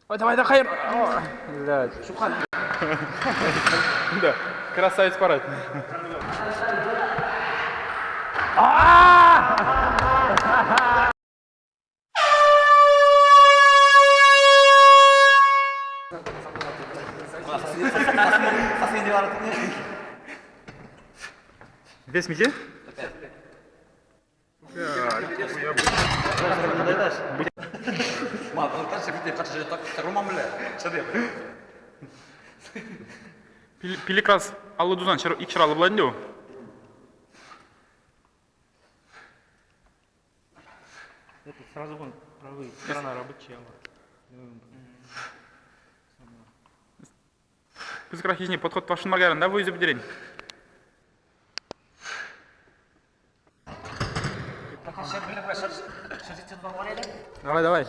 Ой, давай, Хайр! Блядь. Шубхан. Да, красавец парад. Две смеси? Пиликрас алудузан икширалы булайын деп. Это сразу вон правый, сторона рабочая. Пускай хизни подход вашин магаран, да, вы из обдерень. Давай, давай.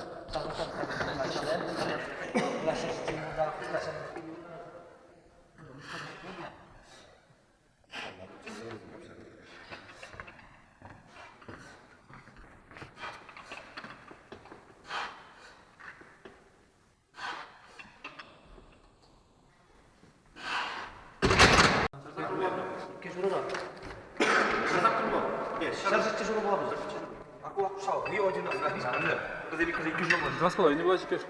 Два с половиной, не было теперь.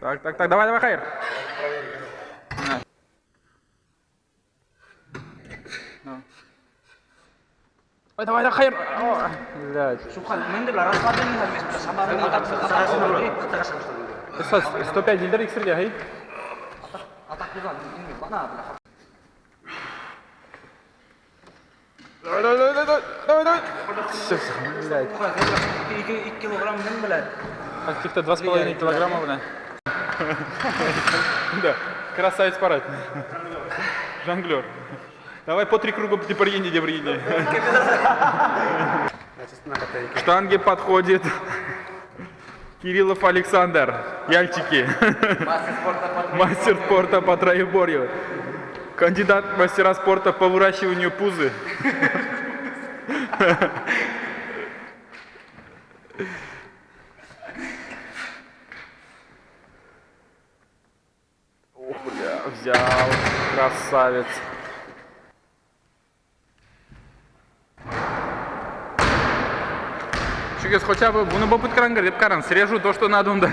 Так, давай, Хайр. Ой, давай, Хайр. Блядь. Шубхан, мен де ларас бардым, мен самарым атак 105 лидер иксирге, хей? атак кылган, эми бана. Давай. Блядь. 2 килограмм мен билет. Каких-то 2,5 килограмма, блядь. Да, красавец парад. Жонглер. Давай по 3 круга депарьини. Штанги подходит. Кириллов Александр. Яльчики. Мастер спорта по троеборью. Кандидат в мастера спорта по выращиванию пузы. Ох, бля, взял. Красавец. Чугес, хотя бы, bunu бопыт карангар, деп каран, срежу то, что надо, да.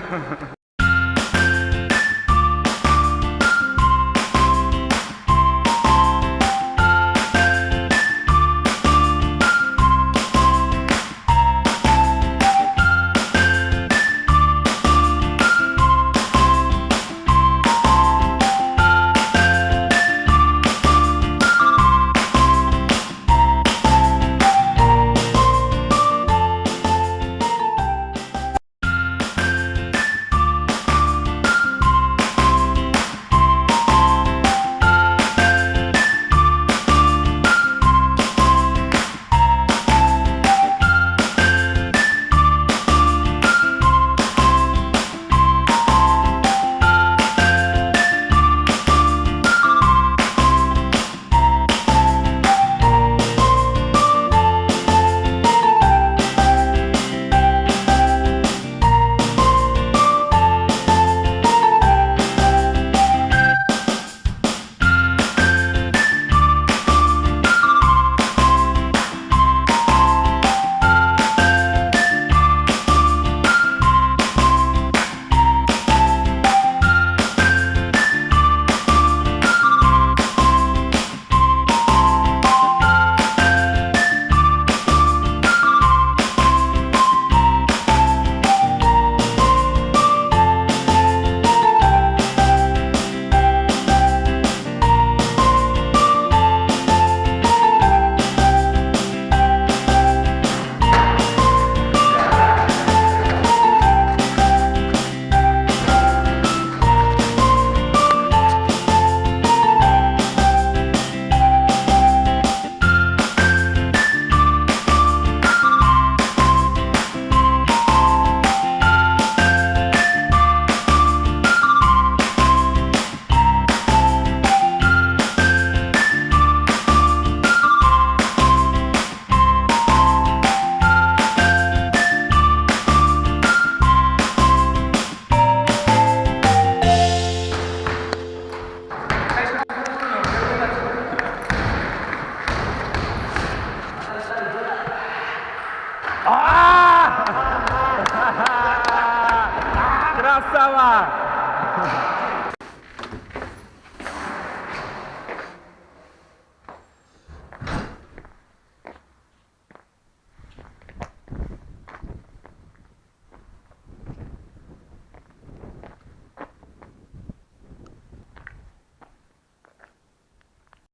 Красава!